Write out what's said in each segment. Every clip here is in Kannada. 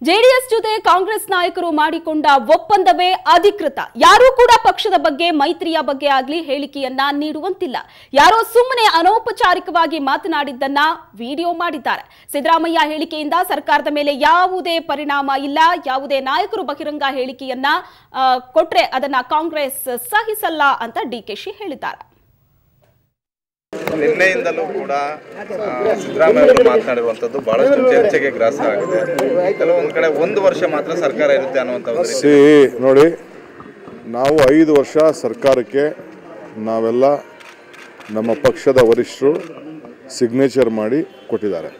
ಜೆಡಿಎಸ್ ಜೊತೆ ಕಾಂಗ್ರೆಸ್ ನಾಯಕರು ಮಾಡಿಕೊಂಡ ಒಪ್ಪಂದವೇ ಅಧಿಕೃತ. ಯಾರೂ ಕೂಡ ಪಕ್ಷದ ಬಗ್ಗೆ ಮೈತ್ರಿಯ ಬಗ್ಗೆ ಆಗಲಿ ಹೇಳಿಕೆಯನ್ನ ನೀಡುವಂತಿಲ್ಲ. ಯಾರೋ ಸುಮ್ಮನೆ ಅನೌಪಚಾರಿಕವಾಗಿ ಮಾತನಾಡಿದ್ದನ್ನ ವಿಡಿಯೋ ಮಾಡಿದ್ದಾರೆ. ಸಿದ್ದರಾಮಯ್ಯ ಹೇಳಿಕೆಯಿಂದ ಸರ್ಕಾರದ ಮೇಲೆ ಯಾವುದೇ ಪರಿಣಾಮ ಇಲ್ಲ. ಯಾವುದೇ ನಾಯಕರು ಬಹಿರಂಗ ಹೇಳಿಕೆಯನ್ನ ಕೊಟ್ರೆ ಅದನ್ನ ಕಾಂಗ್ರೆಸ್ ಸಹಿಸಲ್ಲ ಅಂತ ಡಿಕೆಶಿ ಹೇಳಿದ್ದಾರೆ. ನಿನ್ನೆಯಿಂದಲೂ ಕೂಡ ಸಿದ್ದರಾಮಯ್ಯ ಅವರು ಮಾತನಾಡಿರುವಂಥದ್ದು ಬಹಳಷ್ಟು ಚರ್ಚೆಗೆ ಗ್ರಾಸ ಆಗಿದೆ. ಕೆಲವೊಂದು ಕಡೆ 1 ವರ್ಷ ಮಾತ್ರ ಸರ್ಕಾರ ಇರುತ್ತೆ ಅನ್ನುವಂಥದ್ದು. ನೋಡಿ, ನಾವು 5 ವರ್ಷ ಸರ್ಕಾರಕ್ಕೆ ನಾವೆಲ್ಲ ನಮ್ಮ ಪಕ್ಷದ ವರಿಷ್ಠರು ಸಿಗ್ನೇಚರ್ ಮಾಡಿ ಕೊಟ್ಟಿದ್ದಾರೆ.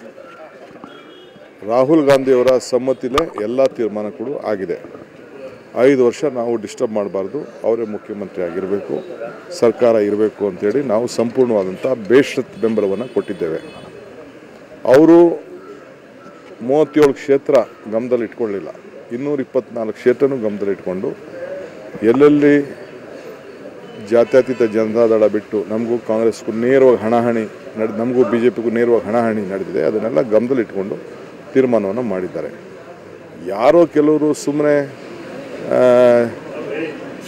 ರಾಹುಲ್ ಗಾಂಧಿಯವರ ಸಮ್ಮತಿಲೇ ಎಲ್ಲ ತೀರ್ಮಾನಗಳು ಆಗಿದೆ. 5 ವರ್ಷ ನಾವು ಡಿಸ್ಟರ್ಬ್ ಮಾಡಬಾರ್ದು, ಅವರೇ ಮುಖ್ಯಮಂತ್ರಿ ಆಗಿರಬೇಕು, ಸರ್ಕಾರ ಇರಬೇಕು ಅಂತೇಳಿ ನಾವು ಸಂಪೂರ್ಣವಾದಂಥ ಬೇಷರತ್ ಬೆಂಬಲವನ್ನು ಕೊಟ್ಟಿದ್ದೇವೆ. ಅವರು 37 ಕ್ಷೇತ್ರ ಗಮನದಲ್ಲಿ ಇಟ್ಕೊಳ್ಳಿಲ್ಲ, 224 ಕ್ಷೇತ್ರನೂ ಗಮನದಲ್ಲಿ ಇಟ್ಕೊಂಡು ಎಲ್ಲೆಲ್ಲಿ ಜಾತ್ಯತೀತ ಜನತಾದಳ ಬಿಟ್ಟು ನಮಗೂ ಕಾಂಗ್ರೆಸ್ಗೂ ನೇರವಾಗಿ ಹಣಾಹಣಿ ನಮಗೂ BJPಗೂ ನೇರವಾಗಿ ಹಣಾಹಣಿ ನಡೆದಿದೆ, ಅದನ್ನೆಲ್ಲ ಗಮನದಲ್ಲಿ ಇಟ್ಕೊಂಡು ತೀರ್ಮಾನವನ್ನು ಮಾಡಿದ್ದಾರೆ. ಯಾರೋ ಕೆಲವರು ಸುಮ್ಮನೆ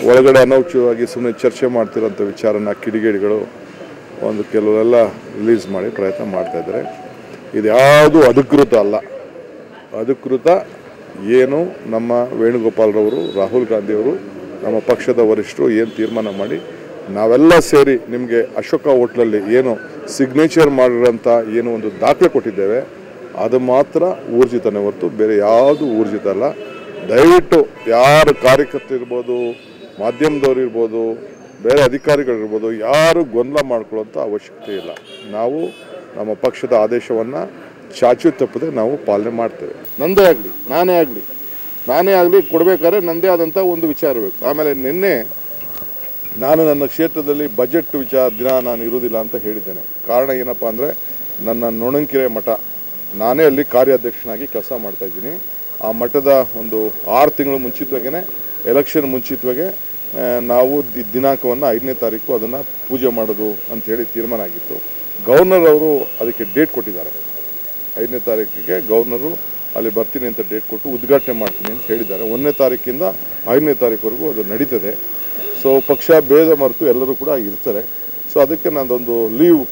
ಒಳಗಡೆ ಅನೌಚಿತವಾಗಿ ಸುಮ್ಮನೆ ಚರ್ಚೆ ಮಾಡ್ತಿರೋಂಥ ವಿಚಾರನ ಕಿಡಿಗೇಡಿಗಳು ಒಂದು ಕೆಲವರೆಲ್ಲ ರಿಲೀಸ್ ಮಾಡಿ ಪ್ರಯತ್ನ ಮಾಡ್ತಾಯಿದ್ದಾರೆ. ಇದು ಯಾವುದೂ ಅಧಿಕೃತ ಅಲ್ಲ. ಅಧಿಕೃತ ಏನು ನಮ್ಮ ವೇಣುಗೋಪಾಲ್ರವರು, ರಾಹುಲ್ ಗಾಂಧಿಯವರು, ನಮ್ಮ ಪಕ್ಷದ ವರಿಷ್ಠರು ಏನು ತೀರ್ಮಾನ ಮಾಡಿ ನಾವೆಲ್ಲ ಸೇರಿ ನಿಮಗೆ ಅಶೋಕ ಹೋಟ್ಲಲ್ಲಿ ಏನು ಸಿಗ್ನೇಚರ್ ಮಾಡಿರೋಂಥ ಏನು ಒಂದು ದಾಖಲೆ ಕೊಟ್ಟಿದ್ದೇವೆ ಅದು ಮಾತ್ರ ಊರ್ಜಿತನೇ ಹೊರತು ಬೇರೆ ಯಾವುದು ಊರ್ಜಿತ ಅಲ್ಲ. ದಯವಿಟ್ಟು ಯಾರು ಕಾರ್ಯಕರ್ತರು ಇರ್ಬೋದು, ಮಾಧ್ಯಮದವ್ರು ಇರ್ಬೋದು, ಬೇರೆ ಅಧಿಕಾರಿಗಳಿರ್ಬೋದು, ಯಾರು ಗೊಂದಲ ಮಾಡ್ಕೊಳ್ಳೋಂಥ ಅವಶ್ಯಕತೆ ಇಲ್ಲ. ನಾವು ನಮ್ಮ ಪಕ್ಷದ ಆದೇಶವನ್ನು ಚಾಚು ತಪ್ಪದೆ ನಾವು ಪಾಲನೆ ಮಾಡ್ತೇವೆ. ನಂದೇ ಆಗಲಿ ನಾನೇ ಆಗಲಿ ಕೊಡಬೇಕಾದ್ರೆ ನನ್ನದೇ ಆದಂಥ ಒಂದು ವಿಚಾರ ಇರಬೇಕು. ಆಮೇಲೆ ನಿನ್ನೆ ನಾನು ನನ್ನ ಕ್ಷೇತ್ರದಲ್ಲಿ ಬಜೆಟ್ ದಿನ ನಾನು ಇರುವುದಿಲ್ಲ ಅಂತ ಹೇಳಿದ್ದೇನೆ. ಕಾರಣ ಏನಪ್ಪ ಅಂದರೆ ನನ್ನ ನೊಣಂಕೆರೆ ಮಠ, ನಾನೇ ಅಲ್ಲಿ ಕಾರ್ಯಾಧ್ಯಕ್ಷನಾಗಿ ಕೆಲಸ ಮಾಡ್ತಾಯಿದ್ದೀನಿ. ಆ ಮಠದ ಒಂದು 6 ತಿಂಗಳು ಮುಂಚಿತವಾಗೇ ಎಲೆಕ್ಷನ್ ಮುಂಚಿತವಾಗೆ ನಾವು ದಿನಾಂಕವನ್ನು 5ನೇ ತಾರೀಕು ಅದನ್ನು ಪೂಜೆ ಮಾಡೋದು ಅಂಥೇಳಿ ತೀರ್ಮಾನ ಆಗಿತ್ತು. ಗವರ್ನರ್ ಅವರು ಅದಕ್ಕೆ ಡೇಟ್ ಕೊಟ್ಟಿದ್ದಾರೆ. 5ನೇ ತಾರೀಕಿಗೆ ಗವರ್ನರು ಅಲ್ಲಿ ಬರ್ತೀನಿ ಅಂತ ಡೇಟ್ ಕೊಟ್ಟು ಉದ್ಘಾಟನೆ ಮಾಡ್ತೀನಿ ಅಂತ ಹೇಳಿದ್ದಾರೆ. 1ನೇ ತಾರೀಕಿಂದ 5ನೇ ತಾರೀಕುವರೆಗೂ ಅದು ನಡೀತದೆ. ಸೊ ಪಕ್ಷ ಭೇದ ಮರೆತು ಎಲ್ಲರೂ ಕೂಡ ಇರ್ತಾರೆ. ಸೊ ಅದಕ್ಕೆ ನಾನೊಂದು ಲೀವ್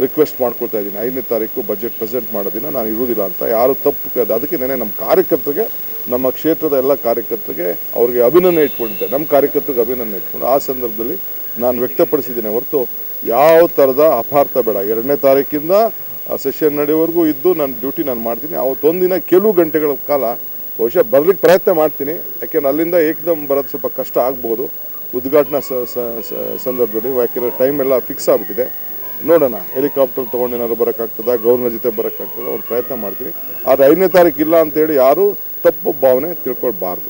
ರಿಕ್ವೆಸ್ಟ್ ಮಾಡ್ಕೊಳ್ತಾ ಇದ್ದೀನಿ. 5ನೇ ತಾರೀಕು ಬಜೆಟ್ ಪ್ರೆಸೆಂಟ್ ಮಾಡೋದಿನ ನಾನು ಇರುವುದಿಲ್ಲ ಅಂತ. ಯಾರು ತಪ್ಪು ಅದಕ್ಕೆ ನಮ್ಮ ಕಾರ್ಯಕರ್ತರಿಗೆ, ನಮ್ಮ ಕ್ಷೇತ್ರದ ಎಲ್ಲ ಕಾರ್ಯಕರ್ತರಿಗೆ ಅವ್ರಿಗೆ ಅಭಿನಂದನೆ ಇಟ್ಕೊಂಡಿದ್ದೆ. ನಮ್ಮ ಕಾರ್ಯಕರ್ತರಿಗೆ ಅಭಿನಂದನೆ ಇಟ್ಕೊಂಡು ಆ ಸಂದರ್ಭದಲ್ಲಿ ನಾನು ವ್ಯಕ್ತಪಡಿಸಿದ್ದೇನೆ ಹೊರತು ಯಾವ ಥರದ ಅಪಾರ್ಥ ಬೇಡ. 2ನೇ ತಾರೀಕಿಂದ ಸೆಷನ್ ನಡೆಯುವವರೆಗೂ ಇದ್ದು ನನ್ನ ಡ್ಯೂಟಿ ನಾನು ಮಾಡ್ತೀನಿ. ಅವತ್ತೊಂದಿನ ಕೆಲವು ಗಂಟೆಗಳ ಕಾಲ ಬಹುಶಃ ಬರಲಿಕ್ಕೆ ಪ್ರಯತ್ನ ಮಾಡ್ತೀನಿ. ಯಾಕೆಂದ್ರೆ ಅಲ್ಲಿಂದ ಏಕದಮ್ ಬರೋದು ಸ್ವಲ್ಪ ಕಷ್ಟ ಆಗ್ಬೋದು ಉದ್ಘಾಟನಾ ಸಂದರ್ಭದಲ್ಲಿ. ಯಾಕೆಂದರೆ ಟೈಮ್ ಎಲ್ಲ ಫಿಕ್ಸ್ ಆಗಿಬಿಟ್ಟಿದೆ. ನೋಡೋಣ, ಹೆಲಿಕಾಪ್ಟರ್ ತೊಗೊಂಡು ಏನಾದ್ರು ಬರೋಕ್ಕಾಗ್ತದ, ಗವರ್ನರ್ ಜೊತೆ ಬರೋಕ್ಕಾಗ್ತದ, ಒಂದು ಪ್ರಯತ್ನ ಮಾಡ್ತೀನಿ. ಆದರೆ 5ನೇ ತಾರೀಕು ಇಲ್ಲ ಅಂತೇಳಿ ಯಾರೂ ತಪ್ಪು ಭಾವನೆ ತಿಳ್ಕೊಳ್ಬಾರ್ದು.